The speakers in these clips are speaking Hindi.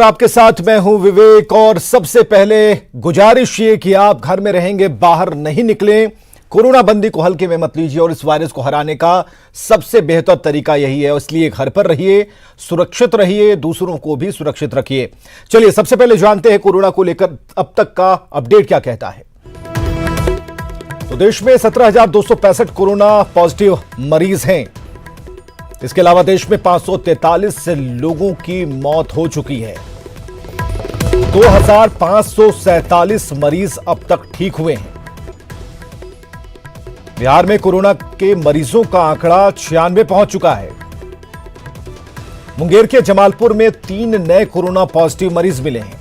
आपके साथ मैं हूं विवेक। और सबसे पहले गुजारिश ये कि आप घर में रहेंगे, बाहर नहीं निकलें, कोरोना बंदी को हल्के में मत लीजिए और इस वायरस को हराने का सबसे बेहतर तरीका यही है। इसलिए घर पर रहिए, सुरक्षित रहिए, दूसरों को भी सुरक्षित रखिए। चलिए सबसे पहले जानते हैं कोरोना को लेकर अब तक का अपडेट क्या कहता है। तो देश में 17,265 कोरोना पॉजिटिव मरीज हैं। इसके अलावा देश में 543 लोगों की मौत हो चुकी है। 2,547 मरीज अब तक ठीक हुए हैं। बिहार में कोरोना के मरीजों का आंकड़ा 96 पहुंच चुका है। मुंगेर के जमालपुर में 3 नए कोरोना पॉजिटिव मरीज मिले हैं।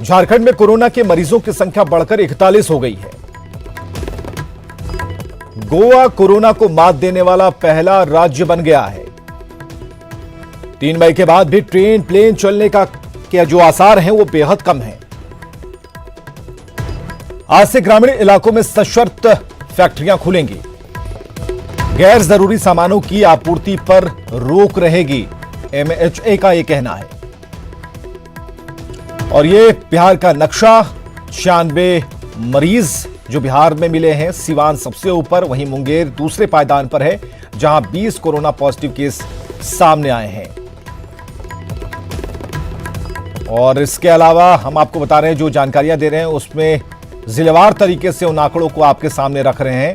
झारखंड में कोरोना के मरीजों की संख्या बढ़कर 41 हो गई है। गोवा कोरोना को मात देने वाला पहला राज्य बन गया है। 3 मई के बाद भी ट्रेन प्लेन चलने का जो आसार हैं वो बेहद कम है। आज से ग्रामीण इलाकों में सशर्त फैक्ट्रियां खुलेंगी। गैर जरूरी सामानों की आपूर्ति पर रोक रहेगी, MHA का यह कहना है। और ये बिहार का नक्शा, 96 मरीज जो बिहार में मिले हैं। सीवान सबसे ऊपर, वहीं मुंगेर दूसरे पायदान पर है जहां 20 कोरोना पॉजिटिव केस सामने आए हैं। और इसके अलावा हम आपको बता रहे हैं, जो जानकारियां दे रहे हैं उसमें जिलेवार तरीके से उन आंकड़ों को आपके सामने रख रहे हैं।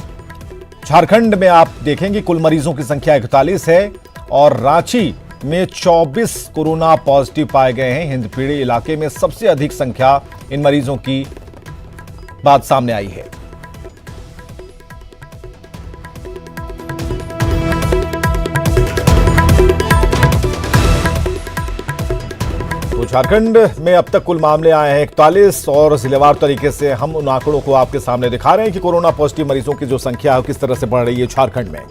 झारखंड में आप देखेंगे कुल मरीजों की संख्या 41 है और रांची में 24 कोरोना पॉजिटिव पाए गए हैं। हिंदपीढ़ी इलाके में सबसे अधिक संख्या इन मरीजों की बात सामने आई है। तो झारखंड में अब तक कुल मामले आए हैं 41 और जिलेवार तरीके से हम उन आंकड़ों को आपके सामने दिखा रहे हैं कि कोरोना पॉजिटिव मरीजों की जो संख्या है किस तरह से बढ़ रही है झारखंड में।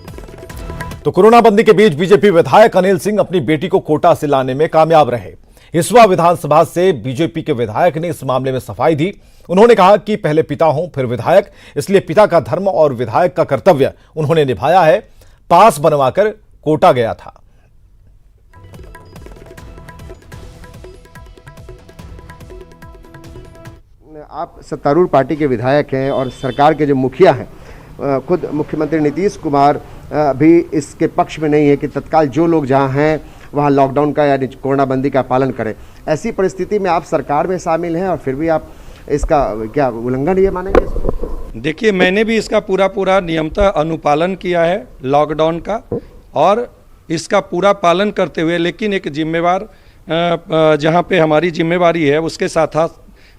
तो कोरोना बंदी के बीच बीजेपी विधायक अनिल सिंह अपनी बेटी को कोटा से लाने में कामयाब रहे। हिसुआ विधानसभा से बीजेपी के विधायक ने इस मामले में सफाई दी। उन्होंने कहा कि पहले पिता हूं फिर विधायक, इसलिए पिता का धर्म और विधायक का कर्तव्य उन्होंने निभाया है। पास बनवाकर कोटा गया था। आप सत्तारूढ़ पार्टी के विधायक हैं और सरकार के जो मुखिया हैं, खुद मुख्यमंत्री नीतीश कुमार भी इसके पक्ष में नहीं है कि तत्काल जो लोग जहां हैं वहां लॉकडाउन का या कोरोना बंदी का पालन करें। ऐसी परिस्थिति में आप सरकार में शामिल हैं और फिर भी आप इसका क्या उल्लंघन ये मानेंगे इसको? देखिए, मैंने भी इसका पूरा नियमतः अनुपालन किया है लॉकडाउन का, और इसका पूरा पालन करते हुए, लेकिन एक जिम्मेवार जहां पे हमारी जिम्मेवारी है उसके साथ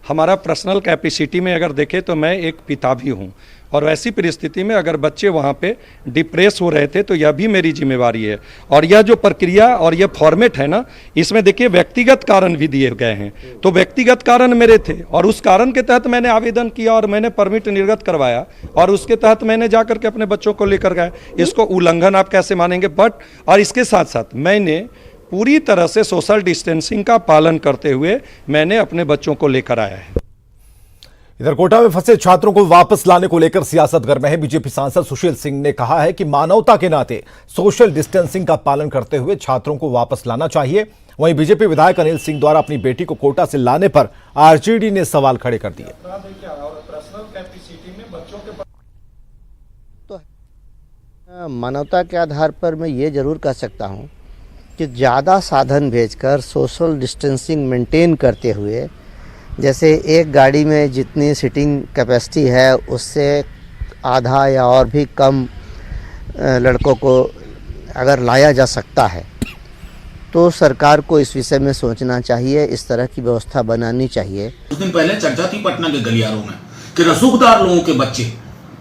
हमारा पर्सनल कैपेसिटी में अगर देखें तो मैं एक पिता भी हूं, और वैसी परिस्थिति में अगर बच्चे वहां पे डिप्रेस हो रहे थे तो यह भी मेरी जिम्मेवारी है। और यह जो प्रक्रिया और यह फॉर्मेट है ना, इसमें देखिए व्यक्तिगत कारण भी दिए गए हैं। तो व्यक्तिगत कारण मेरे थे और उस कारण के तहत मैंने आवेदन किया और मैंने परमिट निर्गत करवाया और उसके तहत मैंने जाकर के अपने बच्चों को लेकर गया। इसको उल्लंघन आप कैसे मानेंगे? और इसके साथ साथ मैंने पूरी तरह से सोशल डिस्टेंसिंग का पालन करते हुए मैंने अपने बच्चों को लेकर आया है। इधर कोटा में फंसे छात्रों को वापस लाने को लेकर सियासत गर्म है। बीजेपी सांसद सुशील सिंह ने कहा है कि मानवता के नाते सोशल डिस्टेंसिंग का पालन करते हुए छात्रों को वापस लाना चाहिए। वहीं बीजेपी विधायक अनिल सिंह द्वारा अपनी बेटी को कोटा से लाने पर आरजेडी ने सवाल खड़े कर दिए। तो मानवता के आधार पर मैं ये जरूर कह सकता हूँ कि ज़्यादा साधन भेजकर सोशल डिस्टेंसिंग मेंटेन करते हुए, जैसे एक गाड़ी में जितनी सीटिंग कैपेसिटी है उससे आधा या और भी कम लड़कों को अगर लाया जा सकता है तो सरकार को इस विषय में सोचना चाहिए, इस तरह की व्यवस्था बनानी चाहिए। कुछ दिन पहले चर्चा थी पटना के गलियारों में कि रसूखदार लोगों के बच्चे,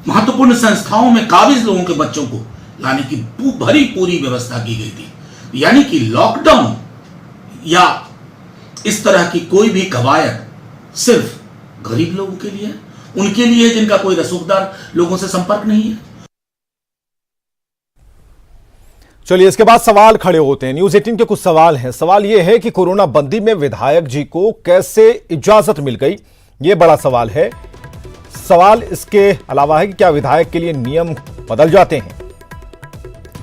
महत्वपूर्ण संस्थाओं में काबिज लोगों के बच्चों को लाने की पूरी व्यवस्था की गई थी। यानी कि लॉकडाउन या इस तरह की कोई भी कवायद सिर्फ गरीब लोगों के लिए, उनके लिए जिनका कोई रसूखदार लोगों से संपर्क नहीं है। चलिए इसके बाद सवाल खड़े होते हैं। न्यूज़ 18 के कुछ सवाल हैं। सवाल यह है कि कोरोना बंदी में विधायक जी को कैसे इजाजत मिल गई, यह बड़ा सवाल है। सवाल इसके अलावा है कि क्या विधायक के लिए नियम बदल जाते हैं।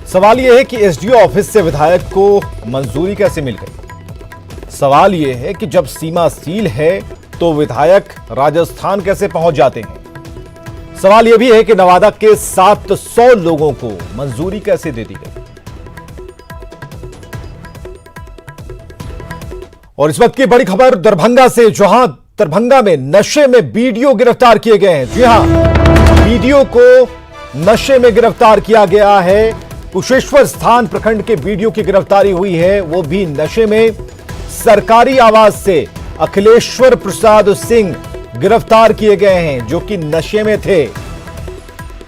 सवाल यह है कि एसडीओ ऑफिस से विधायक को मंजूरी कैसे मिल गई। सवाल यह है कि जब सीमा सील है तो विधायक राजस्थान कैसे पहुंच जाते हैं। सवाल यह भी है कि नवादा के 700 लोगों को मंजूरी कैसे दे दी गई। और इस वक्त की बड़ी खबर दरभंगा से, जहां दरभंगा में नशे में बीडीओ गिरफ्तार किए गए हैं। जी हां, बीडीओ को नशे में गिरफ्तार किया गया है। कुशेश्वर स्थान प्रखंड के बीडीओ की गिरफ्तारी हुई है, वो भी नशे में। सरकारी आवास से अखिलेश्वर प्रसाद सिंह गिरफ्तार किए गए हैं, जो कि नशे में थे।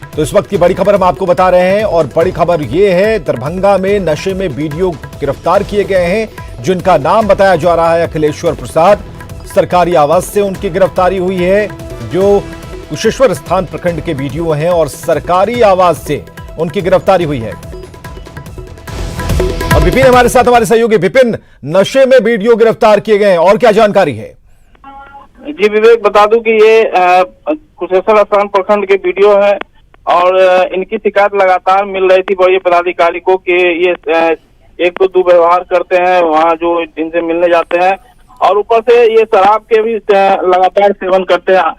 तो इस वक्त की बड़ी खबर हम आपको बता रहे हैं, और बड़ी खबर यह है दरभंगा में नशे में बीडीओ गिरफ्तार किए गए हैं, जिनका नाम बताया जा रहा है अखिलेश्वर प्रसाद। सरकारी आवास से उनकी गिरफ्तारी हुई है, जो कुशेश्वर स्थान प्रखंड के बीडीओ हैं, और सरकारी आवास से उनकी गिरफ्तारी हुई है। और विपिन हमारे साथ, हमारे सहयोगी। विपिन, नशे में बीडीओ गिरफ्तार किए गए हैं, और क्या जानकारी है? जी विवेक, बता दूं कि ये कुशेश्वर स्थान प्रखंड के बीडीओ है, और इनकी शिकायत लगातार मिल रही थी बड़े पदाधिकारी को कि ये एक तो दुर्व्यवहार करते हैं वहाँ जो इनसे मिलने जाते हैं, और ऊपर से ये शराब के भी लगातार सेवन करते हैं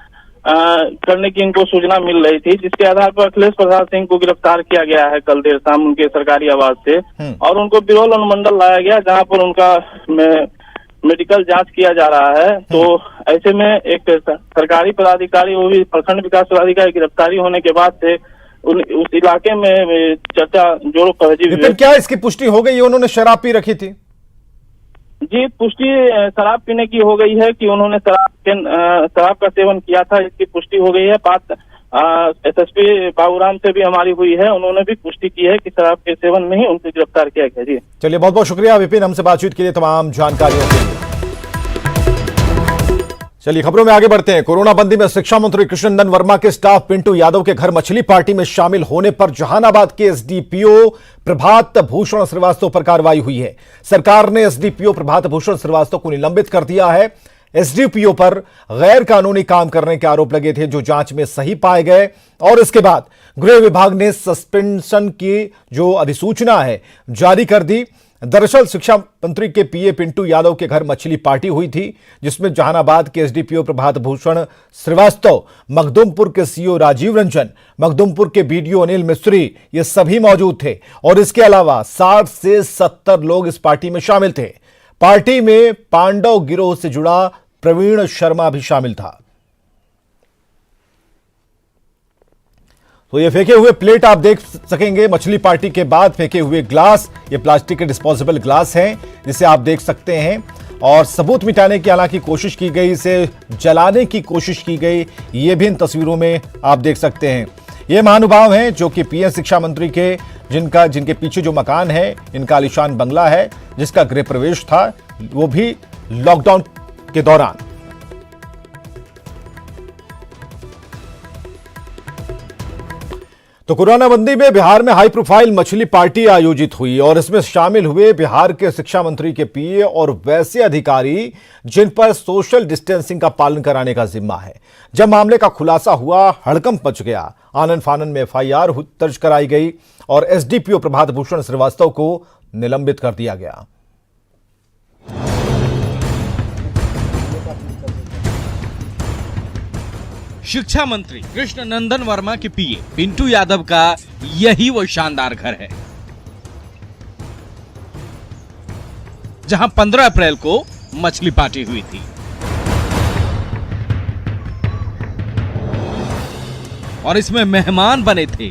करने की इनको सूचना मिल रही थी, जिसके आधार पर अखिलेश प्रसाद सिंह को गिरफ्तार किया गया है कल देर शाम उनके सरकारी आवास से, और उनको बिरौल अनुमंडल लाया गया, जहां पर उनका मेडिकल जांच किया जा रहा है। तो ऐसे में एक सरकारी पदाधिकारी, वो भी प्रखंड विकास पदाधिकारी, गिरफ्तारी होने के बाद से उस इलाके में चर्चा जोरों पर है। क्या इसकी पुष्टि हो गई? उन्होंने शराब पी रखी थी? जी, पुष्टि शराब पीने की हो गई है कि उन्होंने शराब का सेवन किया था, इसकी पुष्टि हो गई है। बात एसएसपी बाबूराम से भी हमारी हुई है, उन्होंने भी पुष्टि की है कि शराब के सेवन में ही उनको गिरफ्तार किया गया। जी चलिए, बहुत बहुत शुक्रिया विपिन, हमसे बातचीत के लिए, तमाम जानकारियों के लिए। चलिए खबरों में आगे बढ़ते हैं। कोरोना बंदी में शिक्षा मंत्री कृष्ण नंदन वर्मा के स्टाफ पिंटू यादव के घर मछली पार्टी में शामिल होने पर जहानाबाद के एसडीपीओ प्रभात भूषण श्रीवास्तव पर कार्रवाई हुई है। सरकार ने एसडीपीओ प्रभात भूषण श्रीवास्तव को निलंबित कर दिया है। एसडीपीओ पर गैर कानूनी काम करने के आरोप लगे थे, जो जांच में सही पाए गए, और इसके बाद गृह विभाग ने सस्पेंशन की जो अधिसूचना है जारी कर दी। दरअसल शिक्षा मंत्री के पीए पिंटू यादव के घर मछली पार्टी हुई थी, जिसमें जहानाबाद के एसडीपीओ प्रभात भूषण श्रीवास्तव, मखदुमपुर के सीओ राजीव रंजन, मखदुमपुर के बीडीओ अनिल मिस्त्री, ये सभी मौजूद थे। और इसके अलावा 60 से 70 लोग इस पार्टी में शामिल थे। पार्टी में पांडव गिरोह से जुड़ा प्रवीण शर्मा भी शामिल था। तो ये फेंके हुए प्लेट आप देख सकेंगे। मछली पार्टी के बाद फेंके हुए ग्लास, ये प्लास्टिक के डिस्पोजेबल ग्लास हैं, जिसे आप देख सकते हैं। और सबूत मिटाने की हालांकि कोशिश की गई, इसे जलाने की कोशिश की गई, ये भी इन तस्वीरों में आप देख सकते हैं। ये महानुभाव हैं जो कि पीएम शिक्षा मंत्री के जिनके पीछे जो मकान है, इनका आलीशान बंगला है, जिसका गृह प्रवेश था, वो भी लॉकडाउन के दौरान। तो कोरोना बंदी में बिहार में हाई प्रोफाइल मछली पार्टी आयोजित हुई, और इसमें शामिल हुए बिहार के शिक्षा मंत्री के पीए और वैसे अधिकारी जिन पर सोशल डिस्टेंसिंग का पालन कराने का जिम्मा है। जब मामले का खुलासा हुआ, हड़कंप मच गया। आनन फानन में एफआईआर दर्ज कराई गई और एसडीपीओ प्रभात भूषण श्रीवास्तव को निलंबित कर दिया गया। शिक्षा मंत्री कृष्ण नंदन वर्मा के पीए पिंटू यादव का यही वो शानदार घर है, जहां 15 अप्रैल को मछली पार्टी हुई थी। और इसमें मेहमान बने थे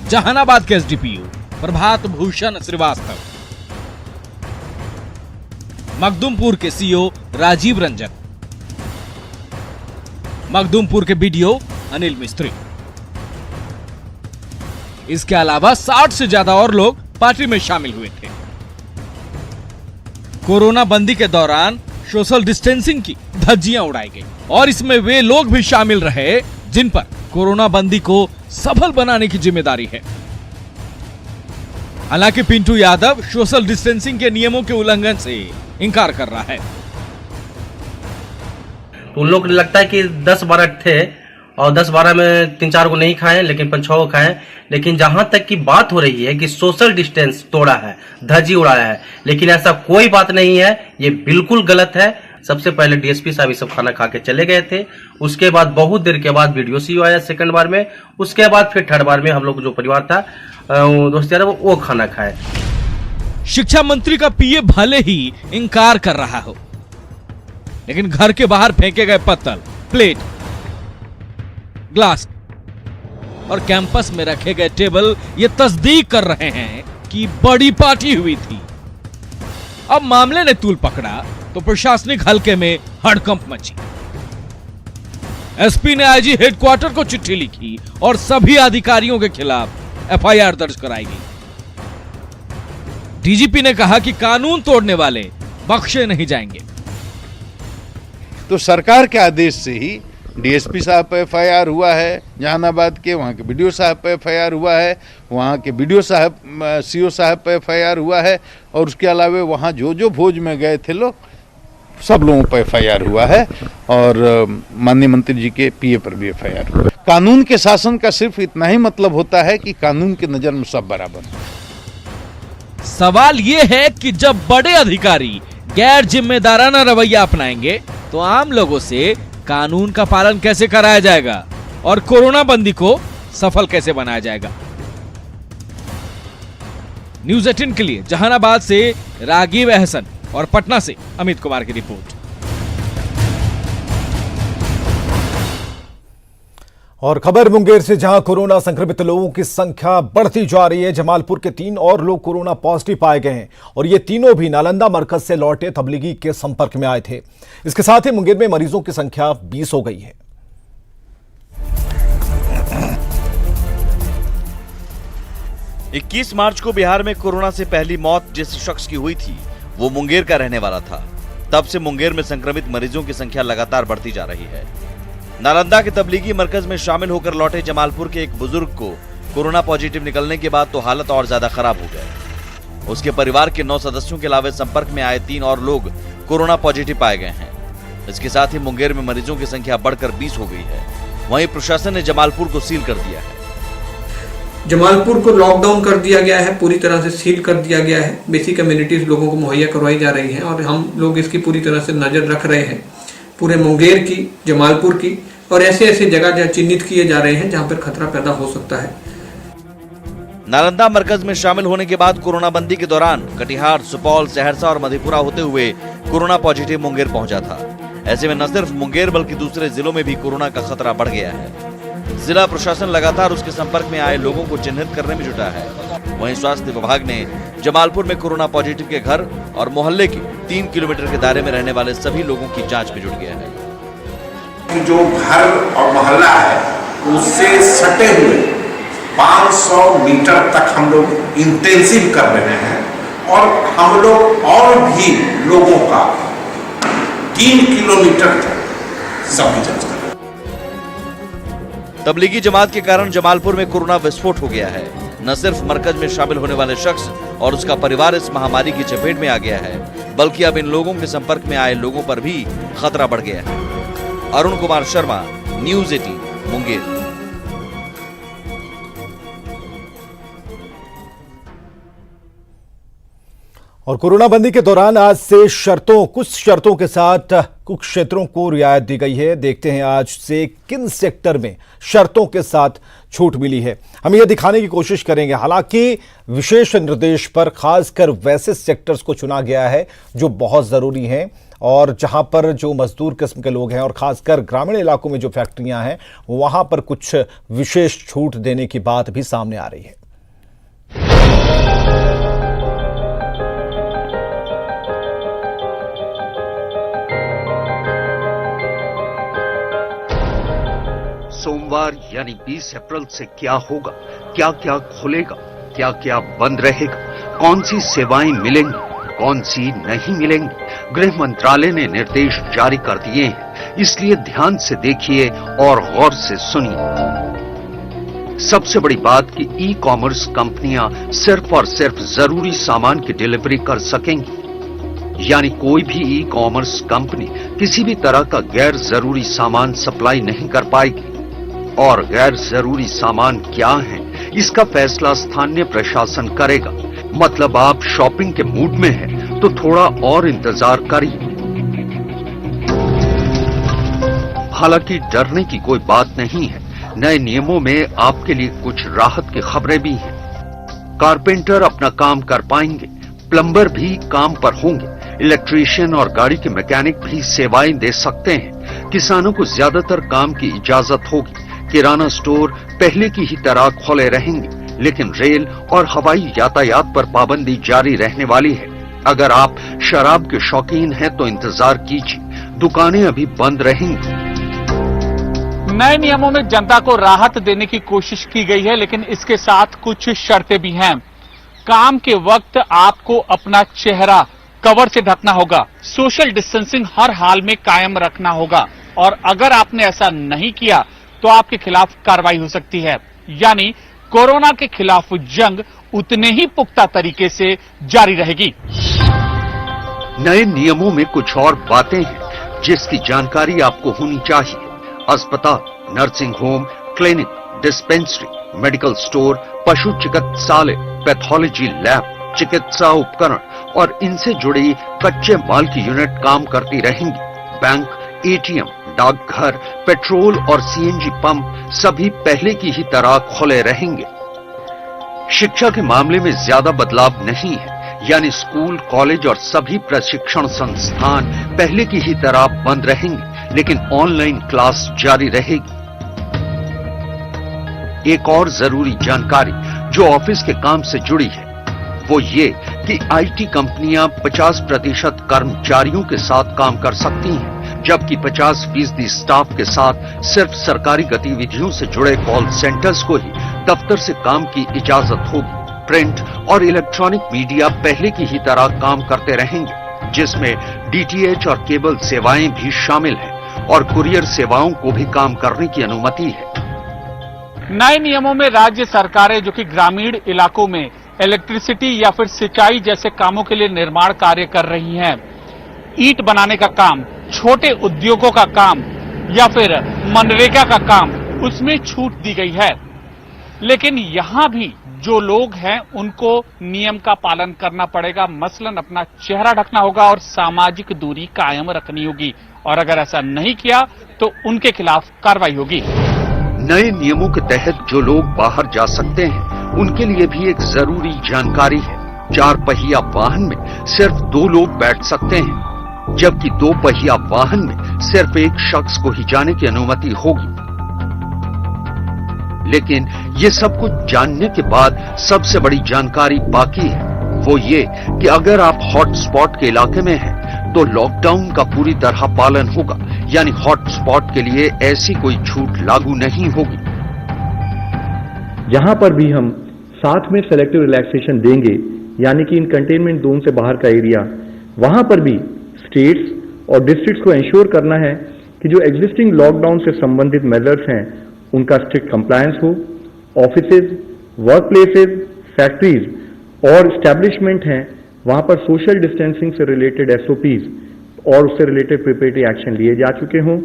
जहानाबाद के एसडीपीओ प्रभात भूषण श्रीवास्तव, मखदुमपुर के सीओ राजीव रंजन, मखदुमपुर के बीडीओ अनिल मिस्त्री। इसके अलावा 60 से ज्यादा और लोग पार्टी में शामिल हुए थे। कोरोना बंदी के दौरान सोशल डिस्टेंसिंग की धज्जियां उड़ाई गई, और इसमें वे लोग भी शामिल रहे जिन पर कोरोना बंदी को सफल बनाने की जिम्मेदारी है। हालांकि पिंटू यादव सोशल डिस्टेंसिंग के नियमों के उल्लंघन से इंकार कर रहा है। उन लोग लगता है कि 10-12 थे, और 10-12 में 3-4 को नहीं खाएं, लेकिन 5-6 को खाएं। लेकिन जहां तक की बात हो रही है कि सोशल डिस्टेंस तोड़ा है, धज्जी उड़ाया है, लेकिन ऐसा कोई बात नहीं है, ये बिल्कुल गलत है। सबसे पहले डीएसपी साहब ये सब खाना खा के चले गए थे, उसके बाद बहुत देर के बाद वीडियो सीओ आया सेकंड बार में, उसके बाद फिर थर्ड बार में हम लोग जो परिवार था दोस्त यार वो खाना खाए। शिक्षा मंत्री का पीए भले ही इंकार कर रहा हो, लेकिन घर के बाहर फेंके गए पत्तल, प्लेट, ग्लास और कैंपस में रखे गए टेबल ये तस्दीक कर रहे हैं कि बड़ी पार्टी हुई थी। अब मामले ने तूल पकड़ा तो प्रशासनिक हलके में हड़कंप मची। एसपी ने आईजी हेडक्वार्टर को चिट्ठी लिखी और सभी अधिकारियों के खिलाफ एफआईआर दर्ज कराई गई। डीजीपी ने कहा कि कानून तोड़ने वाले बख्शे नहीं जाएंगे। तो सरकार के आदेश से ही डीएसपी साहब पर एफआईआर हुआ है जहानाबाद के, वहाँ के बीडीओ साहब पर एफआईआर हुआ है, वहाँ के बीडीओ साहब सीओ साहब पर एफआईआर हुआ है, और उसके अलावा वहाँ जो भोज में गए थे लोग सब लोगों पर एफआईआर हुआ है, और माननीय मंत्री जी के पीए पर भी एफआईआर हुआ है। कानून के शासन का सिर्फ इतना ही मतलब होता है कि कानून की नजर में सब बराबर है। सवाल यह है कि जब बड़े अधिकारी गैर जिम्मेदाराना रवैया अपनाएंगे तो आम लोगों से कानून का पालन कैसे कराया जाएगा और कोरोना बंदी को सफल कैसे बनाया जाएगा। न्यूज़ 18 के लिए जहानाबाद से रागिब अहसन और पटना से अमित कुमार की रिपोर्ट। और खबर मुंगेर से, जहां कोरोना संक्रमित लोगों की संख्या बढ़ती जा रही है। जमालपुर के 3 और लोग कोरोना पॉजिटिव पाए गए हैं और ये तीनों भी नालंदा मरकज से लौटे तबलीगी के संपर्क में आए थे। इसके साथ ही मुंगेर में मरीजों की संख्या 20 हो गई है। इक्कीस मार्च को बिहार में कोरोना से पहली मौत जिस शख्स की हुई थी वो मुंगेर का रहने वाला था। तब से मुंगेर में संक्रमित मरीजों की संख्या लगातार बढ़ती जा रही है। नालंदा के तबलीगी मरकज में शामिल होकर लौटे जमालपुर के एक बुजुर्ग को कोरोना पॉजिटिव निकलने के बाद तो हालत और ज्यादा खराब हो गई। उसके परिवार के 9 सदस्यों के अलावा संपर्क में आए 3 और लोग कोरोना पॉजिटिव पाए गए हैं। इसके साथ ही मुंगेर में मरीजों की संख्या बढ़कर 20 हो गई है। वहीं प्रशासन ने जमालपुर को सील कर दिया है। जमालपुर को लॉकडाउन कर दिया गया है, पूरी तरह से सील कर दिया गया है। बेसिक कम्युनिटीज लोगों को मुहैया करवाई जा रही हैं और हम लोग इसकी पूरी तरह से नजर रख रहे हैं, पूरे मुंगेर की, जमालपुर की, और ऐसे जगह चिन्हित किए जा रहे हैं जहां पर खतरा पैदा हो सकता है। नालंदा मरकज में शामिल होने के बाद कोरोना बंदी के दौरान कटिहार, सुपौल, सहरसा और मधेपुरा होते हुए कोरोना पॉजिटिव मुंगेर पहुंचा था। ऐसे में न सिर्फ मुंगेर बल्कि दूसरे जिलों में भी कोरोना का खतरा बढ़ गया है। जिला प्रशासन लगातार उसके संपर्क में आए लोगों को चिन्हित करने में जुटा है। वहीं स्वास्थ्य विभाग ने जमालपुर में कोरोना पॉजिटिव के घर और मोहल्ले के 3 किलोमीटर के दायरे में रहने वाले सभी लोगों की जांच में जुट गया है। जो घर और मोहल्ला है उससे सटे हुए 500 मीटर तक हम लोग इंटेंसिव कर रहे हैं और हम लोग और भी लोगों का 3 किलोमीटर तक सबकी जांच कर रहे हैं। तबलीगी जमात के कारण जमालपुर में कोरोना विस्फोट हो गया है। न सिर्फ मरकज में शामिल होने वाले शख्स और उसका परिवार इस महामारी की चपेट में आ गया है, बल्कि अब इन लोगों के संपर्क में आए लोगों पर भी खतरा बढ़ गया है। अरुण कुमार शर्मा, न्यूज़ 18 मुंगेर। और कोरोना बंदी के दौरान आज से कुछ शर्तों के साथ कुछ क्षेत्रों को रियायत दी गई है। देखते हैं आज से किन सेक्टर में शर्तों के साथ छूट मिली है। हम यह दिखाने की कोशिश करेंगे। हालांकि विशेष निर्देश पर खासकर वैसे सेक्टर्स को चुना गया है जो बहुत जरूरी हैं और जहां पर जो मजदूर किस्म के लोग हैं और खासकर ग्रामीण इलाकों में जो फैक्ट्रियां हैं वहां पर कुछ विशेष छूट देने की बात भी सामने आ रही है। सोमवार यानी 20 अप्रैल से क्या होगा, क्या क्या खुलेगा, क्या क्या बंद रहेगा, कौन सी सेवाएं मिलेंगी, कौन सी नहीं मिलेंगी, गृह मंत्रालय ने निर्देश जारी कर दिए हैं। इसलिए ध्यान से देखिए और गौर से सुनिए। सबसे बड़ी बात कि ई कॉमर्स कंपनियां सिर्फ और सिर्फ जरूरी सामान की डिलीवरी कर सकेंगी, यानी कोई भी ई कॉमर्स कंपनी किसी भी तरह का गैर जरूरी सामान सप्लाई नहीं कर पाएगी। और गैर जरूरी सामान क्या है, इसका फैसला स्थानीय प्रशासन करेगा। मतलब आप शॉपिंग के मूड में हैं तो थोड़ा और इंतजार करिए। हालांकि डरने की कोई बात नहीं है, नए नियमों में आपके लिए कुछ राहत की खबरें भी हैं। कारपेंटर अपना काम कर पाएंगे, प्लम्बर भी काम पर होंगे, इलेक्ट्रीशियन और गाड़ी के मैकेनिक भी सेवाएं दे सकते हैं। किसानों को ज्यादातर काम की इजाजत होगी। किराना स्टोर पहले की ही तरह खुले रहेंगे, लेकिन रेल और हवाई यातायात पर पाबंदी जारी रहने वाली है। अगर आप शराब के शौकीन हैं तो इंतजार कीजिए, दुकानें अभी बंद रहेंगी। नए नियमों में जनता को राहत देने की कोशिश की गई है, लेकिन इसके साथ कुछ शर्तें भी हैं। काम के वक्त आपको अपना चेहरा कवर से ढकना होगा, सोशल डिस्टेंसिंग हर हाल में कायम रखना होगा, और अगर आपने ऐसा नहीं किया तो आपके खिलाफ कार्रवाई हो सकती है। यानी कोरोना के खिलाफ जंग उतने ही पुख्ता तरीके से जारी रहेगी। नए नियमों में कुछ और बातें हैं जिसकी जानकारी आपको होनी चाहिए। अस्पताल, nursing home, clinic, dispensary, medical store, पशु चिकित्सालय, पैथोलॉजी लैब, चिकित्सा उपकरण और इनसे जुड़ी कच्चे माल की यूनिट काम करती रहेंगी। बैंक, एटीएम, डाकघर, पेट्रोल और सीएनजी पंप सभी पहले की ही तरह खुले रहेंगे। शिक्षा के मामले में ज्यादा बदलाव नहीं है, यानी स्कूल, कॉलेज और सभी प्रशिक्षण संस्थान पहले की ही तरह बंद रहेंगे, लेकिन ऑनलाइन क्लास जारी रहेगी। एक और जरूरी जानकारी जो ऑफिस के काम से जुड़ी है वो ये कि आईटी कंपनियां 50% कर्मचारियों के साथ काम कर सकती हैं, जबकि 50% स्टाफ के साथ सिर्फ सरकारी गतिविधियों से जुड़े कॉल सेंटर्स को ही दफ्तर से काम की इजाजत होगी। प्रिंट और इलेक्ट्रॉनिक मीडिया पहले की ही तरह काम करते रहेंगे, जिसमें डीटीएच और केबल सेवाएं भी शामिल हैं, और कुरियर सेवाओं को भी काम करने की अनुमति है। नए नियमों में राज्य सरकारें जो कि ग्रामीण इलाकों में इलेक्ट्रिसिटी या फिर सिंचाई जैसे कामों के लिए निर्माण कार्य कर रही हैं, ईंट बनाने का काम, छोटे उद्योगों का काम या फिर मनरेगा का काम, उसमें छूट दी गई है। लेकिन यहां भी जो लोग हैं उनको नियम का पालन करना पड़ेगा। मसलन अपना चेहरा ढकना होगा और सामाजिक दूरी कायम रखनी होगी, और अगर ऐसा नहीं किया तो उनके खिलाफ कार्रवाई होगी। नए नियमों के तहत जो लोग बाहर जा सकते हैं उनके लिए भी एक जरूरी जानकारी है। 4 पहिया वाहन में सिर्फ 2 लोग बैठ सकते हैं, जबकि 2 पहिया वाहन में सिर्फ एक शख्स को ही जाने की अनुमति होगी। लेकिन ये सब कुछ जानने के बाद सबसे बड़ी जानकारी बाकी है, वो ये कि अगर आप हॉटस्पॉट के इलाके में हैं तो लॉकडाउन का पूरी तरह पालन होगा, यानी हॉटस्पॉट के लिए ऐसी कोई छूट लागू नहीं होगी। जहां पर भी हम साथ में सेलेक्टिव रिलैक्सेशन देंगे, यानी कि इन कंटेनमेंट जोन से बाहर का एरिया, वहां पर भी स्टेट्स और डिस्ट्रिक्ट्स को इंश्योर करना है कि जो एग्जिस्टिंग लॉकडाउन से संबंधित मेजर्स हैं उनका स्ट्रिक्ट कंप्लायंस हो। ऑफिसेज, वर्क प्लेसेज, फैक्ट्रीज और एस्टेब्लिशमेंट हैं, वहां पर सोशल डिस्टेंसिंग से रिलेटेड एसओपीज और उससे रिलेटेड प्रिपरेटरी एक्शन लिए जा चुके हों।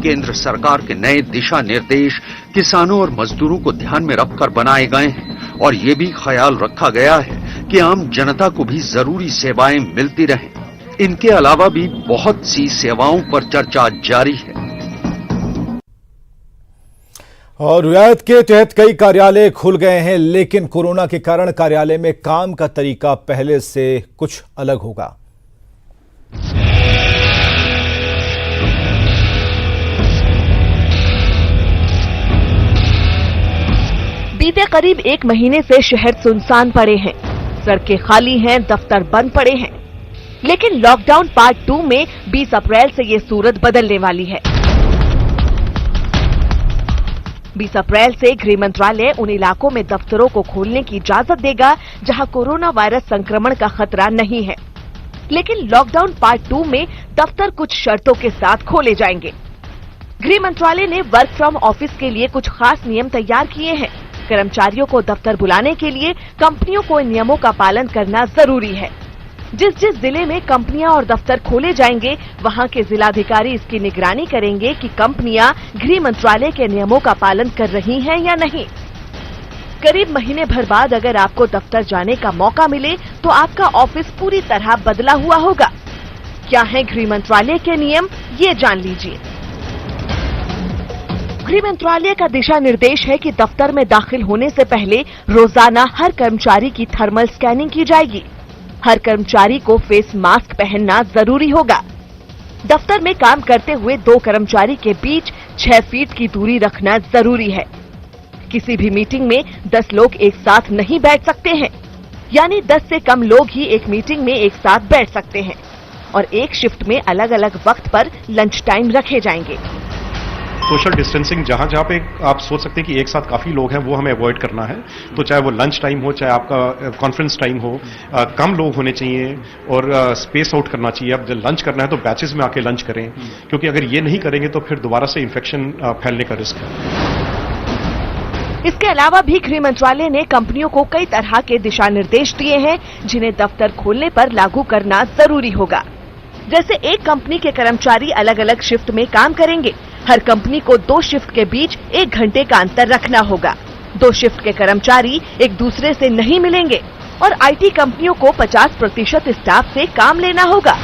केंद्र सरकार के नए दिशा निर्देश किसानों और मजदूरों को ध्यान में रखकर बनाए गए हैं, और ये भी ख्याल रखा गया है कि आम जनता को भी जरूरी सेवाएं मिलती रहें। इनके अलावा भी बहुत सी सेवाओं पर चर्चा जारी है। और रियायत के तहत कई कार्यालय खुल गए हैं, लेकिन कोरोना के कारण कार्यालय में काम का तरीका पहले से कुछ अलग होगा। बीते करीब 1 महीने से शहर सुनसान पड़े हैं, सड़कें खाली हैं, दफ्तर बंद पड़े हैं। लेकिन लॉकडाउन पार्ट 2 में 20 अप्रैल से ये सूरत बदलने वाली है। 20 अप्रैल से गृह मंत्रालय उन इलाकों में दफ्तरों को खोलने की इजाजत देगा जहां कोरोना वायरस संक्रमण का खतरा नहीं है। लेकिन लॉकडाउन पार्ट 2 में दफ्तर कुछ शर्तों के साथ खोले जाएंगे। गृह मंत्रालय ने वर्क फ्रॉम ऑफिस के लिए कुछ खास नियम तैयार किए हैं। कर्मचारियों को दफ्तर बुलाने के लिए कंपनियों को इन नियमों का पालन करना जरूरी है। जिस जिस जिले में कंपनियां और दफ्तर खोले जाएंगे, वहां के जिलाधिकारी इसकी निगरानी करेंगे कि कंपनियां गृह मंत्रालय के नियमों का पालन कर रही हैं या नहीं। करीब महीने भर बाद अगर आपको दफ्तर जाने का मौका मिले तो आपका ऑफिस पूरी तरह बदला हुआ होगा। क्या है गृह मंत्रालय के नियम, ये जान लीजिए। गृह मंत्रालय का दिशा निर्देश है कि दफ्तर में दाखिल होने से पहले रोजाना हर कर्मचारी की थर्मल स्कैनिंग की जाएगी। हर कर्मचारी को फेस मास्क पहनना जरूरी होगा। दफ्तर में काम करते हुए 2 कर्मचारी के बीच 6 फीट की दूरी रखना जरूरी है। किसी भी मीटिंग में 10 लोग एक साथ नहीं बैठ सकते हैं, यानी 10 से कम लोग ही एक मीटिंग में एक साथ बैठ सकते हैं और एक शिफ्ट में अलग अलग वक्त पर लंच टाइम रखे जाएंगे। सोशल डिस्टेंसिंग जहाँ जहाँ पे आप सोच सकते हैं कि एक साथ काफ़ी लोग हैं, वो हमें अवॉइड करना है। तो चाहे वो लंच टाइम हो, चाहे आपका कॉन्फ्रेंस टाइम हो, कम लोग होने चाहिए और स्पेस आउट करना चाहिए। अब जब लंच करना है तो बैचेस में आके लंच करें, क्योंकि अगर ये नहीं करेंगे तो फिर दोबारा से इन्फेक्शन फैलने का रिस्क है। इसके अलावा भी गृह मंत्रालय ने कंपनियों को कई तरह के दिशा निर्देश दिए हैं, जिन्हें दफ्तर खोलने पर लागू करना जरूरी होगा। जैसे एक कंपनी के कर्मचारी अलग अलग शिफ्ट में काम करेंगे। हर कंपनी को 2 शिफ्ट के बीच 1 घंटे का अंतर रखना होगा। 2 शिफ्ट के कर्मचारी एक दूसरे से नहीं मिलेंगे और आईटी कंपनियों को 50% स्टाफ से काम लेना होगा।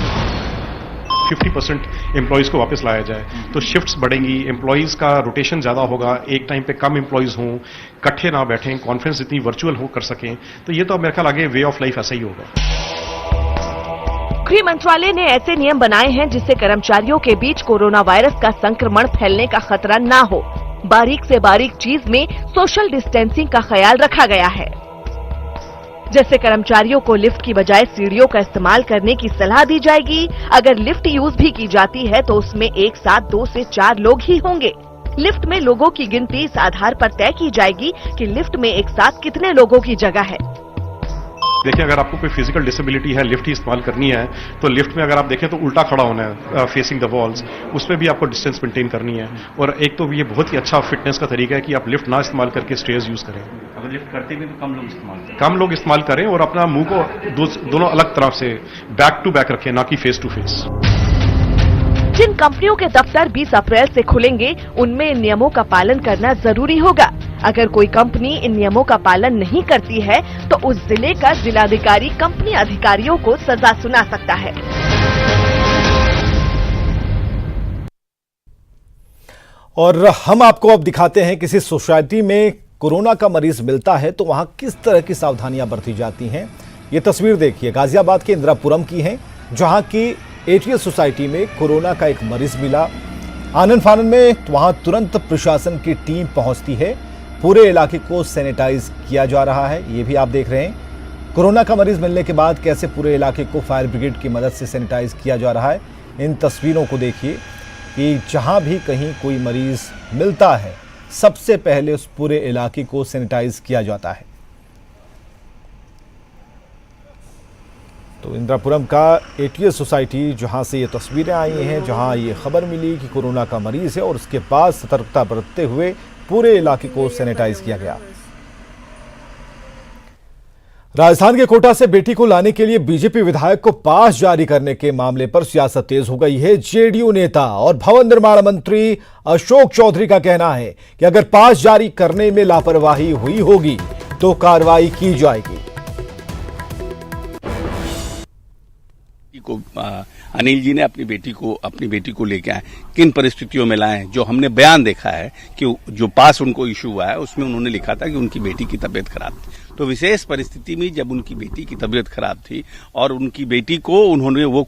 50% एम्प्लॉयज को वापस लाया जाए तो शिफ्ट्स बढ़ेंगी, एम्प्लॉयज का रोटेशन ज्यादा होगा, एक टाइम पे कम एम्प्लॉयज हों, इकट्ठे ना बैठें, कॉन्फ्रेंस इतनी वर्चुअल हो कर सकें। तो ये तो मेरे ख्याल आगे वे ऑफ लाइफ ऐसा ही होगा। गृह मंत्रालय ने ऐसे नियम बनाए हैं जिससे कर्मचारियों के बीच कोरोना वायरस का संक्रमण फैलने का खतरा न हो। बारीक से बारीक चीज में सोशल डिस्टेंसिंग का ख्याल रखा गया है। जैसे कर्मचारियों को लिफ्ट की बजाय सीढ़ियों का इस्तेमाल करने की सलाह दी जाएगी। अगर लिफ्ट यूज भी की जाती है तो उसमें एक साथ 2 से 4 लोग ही होंगे। लिफ्ट में लोगों की गिनती इस आधार पर तय की जाएगी कि लिफ्ट में एक साथ कितने लोगों की जगह है। देखिए, अगर आपको कोई फिजिकल डिसेबिलिटी है, लिफ्ट ही इस्तेमाल करनी है, तो लिफ्ट में अगर आप देखें तो उल्टा खड़ा होना है, फेसिंग द वॉल्स, उसमें भी आपको डिस्टेंस मेंटेन करनी है। और एक तो ये बहुत ही अच्छा फिटनेस का तरीका है कि आप लिफ्ट ना इस्तेमाल करके स्टेयर्स यूज करें। अगर लिफ्ट करते भी तो कम लोग इस्तेमाल करें और अपना मुंह को दोनों अलग तरफ से बैक टू बैक रखें, ना कि फेस टू फेस। जिन कंपनियों के दफ्तर 20 अप्रैल से खुलेंगे, उनमें इन नियमों का पालन करना जरूरी होगा। अगर कोई कंपनी इन नियमों का पालन नहीं करती है तो उस जिले का जिलाधिकारी कंपनी अधिकारियों को सजा सुना सकता है। और हम आपको अब दिखाते हैं किसी सोसाइटी में कोरोना का मरीज मिलता है तो वहां किस तरह की सावधानियां बरती जाती हैं। ये तस्वीर देखिए, गाजियाबाद के इंदिरापुरम की है, जहां की एटीएस सोसाइटी में कोरोना का एक मरीज मिला। आनन फानन में वहां तुरंत प्रशासन की टीम पहुंचती है। पूरे इलाके को सैनिटाइज किया जा रहा है। ये भी आप देख रहे हैं कोरोना का मरीज मिलने के बाद कैसे पूरे इलाके को फायर ब्रिगेड की मदद से सैनिटाइज किया जा रहा है। इन तस्वीरों को देखिए कि जहां भी कहीं कोई मरीज मिलता है, सबसे पहले उस पूरे इलाके को सैनिटाइज किया जाता है। तो इंदिरापुरम का एटीएस सोसाइटी, जहां से ये तस्वीरें आई हैं, जहां ये खबर मिली कि कोरोना का मरीज है और उसके बाद सतर्कता बरतते हुए पूरे इलाके को सैनिटाइज किया गया। राजस्थान के कोटा से बेटी को लाने के लिए बीजेपी विधायक को पास जारी करने के मामले पर सियासत तेज हो गई है। जेडीयू नेता और भवन निर्माण मंत्री अशोक चौधरी का कहना है कि अगर पास जारी करने में लापरवाही हुई होगी तो कार्रवाई की जाएगी। को अनिल जी ने अपनी बेटी को लेके आए, किन परिस्थितियों में लाए, जो हमने बयान देखा है कि जो पास उनको इशू हुआ है उसमें उन्होंने लिखा था कि उनकी बेटी की तबीयत खराब थी। तो विशेष परिस्थिति में जब उनकी बेटी की तबीयत खराब थी और उनकी बेटी को उन्होंने वो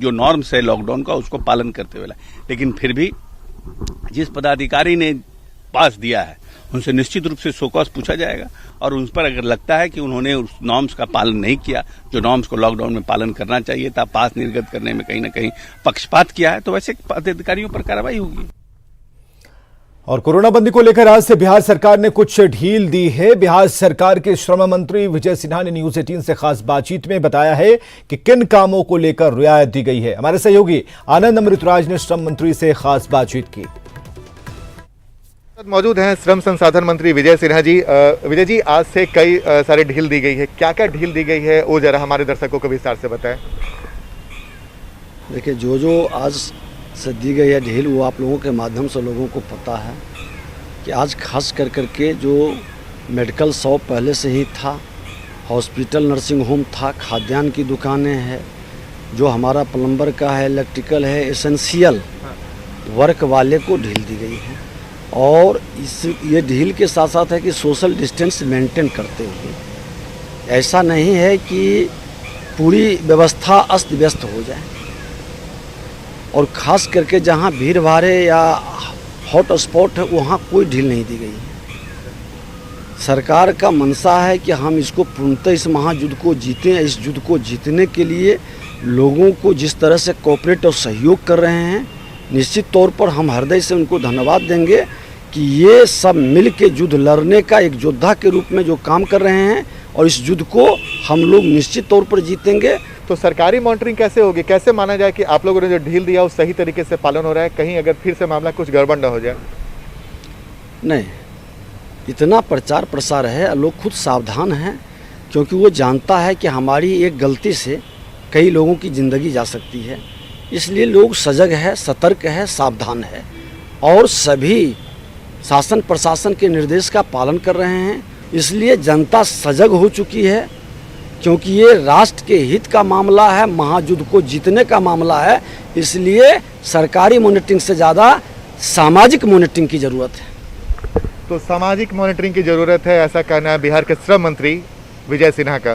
जो नॉर्म्स है लॉकडाउन का उसको पालन करते हुए लाया, लेकिन फिर भी जिस पदाधिकारी ने पास दिया है उनसे निश्चित रूप से शोकॉज पूछा जाएगा और उन पर अगर लगता है कि उन्होंने उस नॉर्म्स का पालन नहीं किया, जो नॉर्म्स को लॉकडाउन में पालन करना चाहिए था, पास निर्गत करने में कहीं ना कहीं पक्षपात किया है, तो वैसे पदाधिकारियों पर कार्रवाई होगी। और कोरोना बंदी को लेकर आज से बिहार सरकार ने कुछ ढील दी है। बिहार सरकार के श्रम मंत्री विजय सिन्हा ने न्यूज 18 से खास बातचीत में बताया है कि किन कामों को लेकर रियायत दी गई है। हमारे सहयोगी आनंद अमृतराज ने श्रम मंत्री से खास बातचीत की। मौजूद हैं श्रम संसाधन मंत्री विजय सिन्हा जी। विजय जी, आज से कई सारे ढील दी गई है, क्या क्या ढील दी गई है वो जरा हमारे दर्शकों को विस्तार से बताएं। देखिए, जो आज से दी गई है ढील वो आप लोगों के माध्यम से लोगों को पता है कि आज खास कर के जो मेडिकल शॉप पहले से ही था, हॉस्पिटल नर्सिंग होम था, खाद्यान्न की दुकानें हैं, जो हमारा प्लम्बर का है, इलेक्ट्रिकल है, एसेंशियल वर्क वाले को ढील दी गई है। और ये ढील के साथ साथ है कि सोशल डिस्टेंस मेंटेन करते हुए, ऐसा नहीं है कि पूरी व्यवस्था अस्त व्यस्त हो जाए। और ख़ास करके जहाँ भीड़ भाड़ या हॉट स्पॉट है वहाँ कोई ढील नहीं दी गई है। सरकार का मंशा है कि हम इसको पूर्णतः इस महायुद्ध को जीतें। इस युद्ध को जीतने के लिए लोगों को जिस तरह से कोऑपरेट और सहयोग कर रहे हैं, निश्चित तौर पर हम हृदय से उनको धन्यवाद देंगे कि ये सब मिल के युद्ध लड़ने का एक योद्धा के रूप में जो काम कर रहे हैं, और इस युद्ध को हम लोग निश्चित तौर पर जीतेंगे। तो सरकारी मॉनिटरिंग कैसे होगी, कैसे माना जाए कि आप लोगों ने जो ढील दिया वो सही तरीके से पालन हो रहा है, कहीं अगर फिर से मामला कुछ गड़बड़ न हो जाए? नहीं, इतना प्रचार प्रसार है, लोग खुद सावधान हैं, क्योंकि वो जानता है कि हमारी एक गलती से कई लोगों की ज़िंदगी जा सकती है। इसलिए लोग सजग है, सतर्क है, सावधान है, और सभी शासन प्रशासन के निर्देश का पालन कर रहे हैं। इसलिए जनता सजग हो चुकी है, क्योंकि ये राष्ट्र के हित का मामला है, महायुद्ध को जीतने का मामला है। इसलिए सरकारी मॉनिटरिंग से ज़्यादा सामाजिक मॉनिटरिंग की ज़रूरत है। तो सामाजिक मॉनिटरिंग की ज़रूरत है, ऐसा कहना है बिहार के श्रम मंत्री विजय सिन्हा का।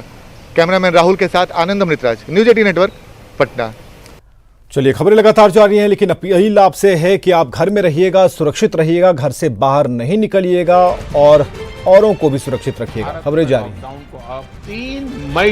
कैमरामैन राहुल के साथ आनंद अमृतराज, न्यूज 18 नेटवर्क, पटना। चलिए, खबरें लगातार जारी हैं, लेकिन अपील आपसे है कि आप घर में रहिएगा, सुरक्षित रहिएगा, घर से बाहर नहीं निकलिएगा और औरों को भी सुरक्षित रखिएगा। खबरें जारी हैं। 3 मई